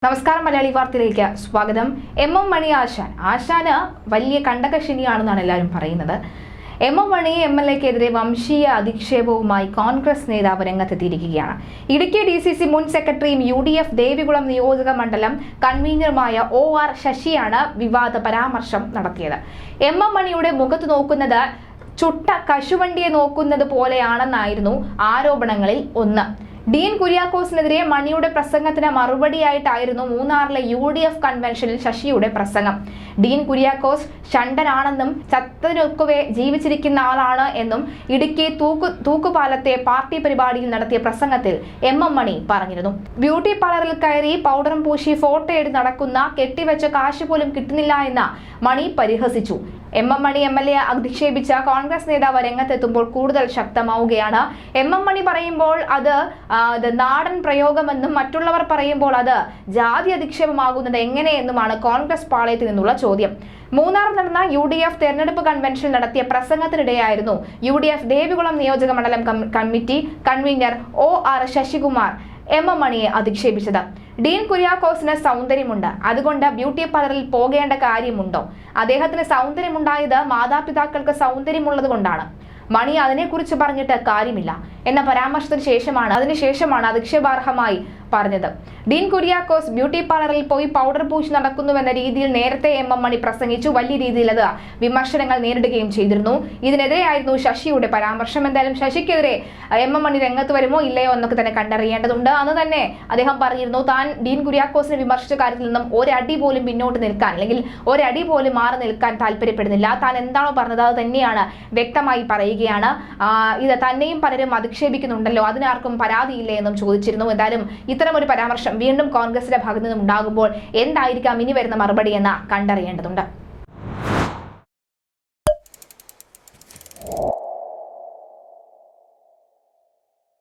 നമസ്കാരം മലയാളി വാർത്തയിലേക്ക് സ്വാഗതം. എം മണി ആശാന് വലിയ കണ്ടകശനിയാണെന്നാണ് എല്ലാവരും പറയുന്നത്. എം മണി MLA-ക്കെതിരെ വംശീയ അധിക്ഷേപവുമായി കോൺഗ്രസ് നേതാവ് രംഗത്തെത്തിയിരിക്കുകയാണ്. ഇടുക്കി DCC മുൻ സെക്രട്ടറിയും UDF ദേവികുളം നിയോജക മണ്ഡലം കൺവീനറുമായ OR ശശിയാണ് വിവാദ പരാമർശം നടത്തിയത്. എം മണിയുടെ മുഖത്ത് നോക്കുന്നത് ചുട്ട കശുവണ്ടിയെ നോക്കുന്നത് പോലെയാണെന്നായിരുന്നു ആരോപണങ്ങളിൽ ഒന്ന്. ഡീൻ കുര്യാക്കോസിനെതിരെ മണിയുടെ പ്രസംഗത്തിന് മറുപടിയായിട്ടായിരുന്നു മൂന്നാറിലെ UDF കൺവെൻഷനിൽ ശശിയുടെ പ്രസംഗം. ഡീൻ കുര്യാക്കോസ് ഷണ്ടനാണെന്നും ചത്തതിനൊക്കവെ ജീവിച്ചിരിക്കുന്ന ആളാണ് എന്നും ഇടുക്കി തൂക്കുപാലത്തെ പാർട്ടി പരിപാടിയിൽ നടത്തിയ പ്രസംഗത്തിൽ എം മണി പറഞ്ഞിരുന്നു. ബ്യൂട്ടി പാർലറിൽ കയറി പൗഡറും പൂശി ഫോട്ടോ എടുത്ത് നടക്കുന്ന കെട്ടിവെച്ച കാശ് പോലും കിട്ടുന്നില്ല എന്ന മണി പരിഹസിച്ചു. എം മണി MLA അധിക്ഷേപിച്ച കോൺഗ്രസ് നേതാവ് രംഗത്തെത്തുമ്പോൾ കൂടുതൽ ശക്തമാവുകയാണ്. എം മണി പറയുമ്പോൾ അത് നാടൻ പ്രയോഗമെന്നും മറ്റുള്ളവർ പറയുമ്പോൾ അത് ജാതി അധിക്ഷേപമാകുന്നത് എങ്ങനെയെന്നുമാണ് കോൺഗ്രസ് പാളയത്തിൽ നിന്നുള്ള ചോദ്യം. മൂന്നാറിൽ നടന്ന UDF തെരഞ്ഞെടുപ്പ് കൺവെൻഷനിൽ നടത്തിയ പ്രസംഗത്തിനിടെയായിരുന്നു UDF ദേവികുളം നിയോജക മണ്ഡലം committee convener OR Sasikumar M മണിയെ അധിക്ഷേപിച്ചത്. ഡീൻ കുര്യാക്കോസിന് സൗന്ദര്യമുണ്ട്, അതുകൊണ്ട് ബ്യൂട്ടി പാർലറിൽ പോകേണ്ട കാര്യമുണ്ടോ? അദ്ദേഹത്തിന് സൗന്ദര്യമുണ്ടായത് മാതാപിതാക്കൾക്ക് സൗന്ദര്യമുള്ളത് കൊണ്ടാണ്. മണി അതിനെക്കുറിച്ച് പറഞ്ഞിട്ട് കാര്യമില്ല എന്ന പരാമർശത്തിന് ശേഷമാണ് അധിക്ഷേപാർഹമായി പറഞ്ഞത്. ഡീൻ കുര്യാക്കോസ് ബ്യൂട്ടി പാർലറിൽ പോയി പൗഡർ പൂശി നടക്കുന്നുവെന്ന രീതിയിൽ നേരത്തെ എം മണി പ്രസംഗിച്ചു. വലിയ രീതിയിൽ അത് വിമർശനങ്ങൾ നേരിടുകയും ചെയ്തിരുന്നു. ഇതിനെതിരെയായിരുന്നു ശശിയുടെ പരാമർശം. എന്തായാലും ശശിക്കെതിരെ എം മണി രംഗത്ത് വരുമോ ഇല്ലയോ എന്നൊക്കെ തന്നെ കണ്ടറിയേണ്ടതുണ്ട്. അന്ന് തന്നെ അദ്ദേഹം പറഞ്ഞിരുന്നു, താൻ ഡീൻ കുര്യാക്കോസിനെ വിമർശിച്ച കാര്യത്തിൽ നിന്നും ഒരടി പോലും പിന്നോട്ട് നിൽക്കാൻ അല്ലെങ്കിൽ ഒരടി പോലും മാറി നിൽക്കാൻ താല്പര്യപ്പെടുന്നില്ല. താൻ എന്താണോ പറഞ്ഞത് അത് തന്നെയാണ് വ്യക്തമായി പറയുകയാണ്. ഇത് തന്നെയും പലരും അധിക്ഷേപിക്കുന്നുണ്ടല്ലോ, അതിനാർക്കും പരാതിയില്ലേ എന്നും ചോദിച്ചിരുന്നു. എന്തായാലും ഇത്തരം ഒരു പരാമർശം വീണ്ടും കോൺഗ്രസിന്റെ ഭാഗത്തു നിന്നും ഉണ്ടാകുമ്പോൾ എന്തായിരിക്കാം ഇനി വരുന്ന മറുപടി എന്ന് കണ്ടറിയേണ്ടതുണ്ട്.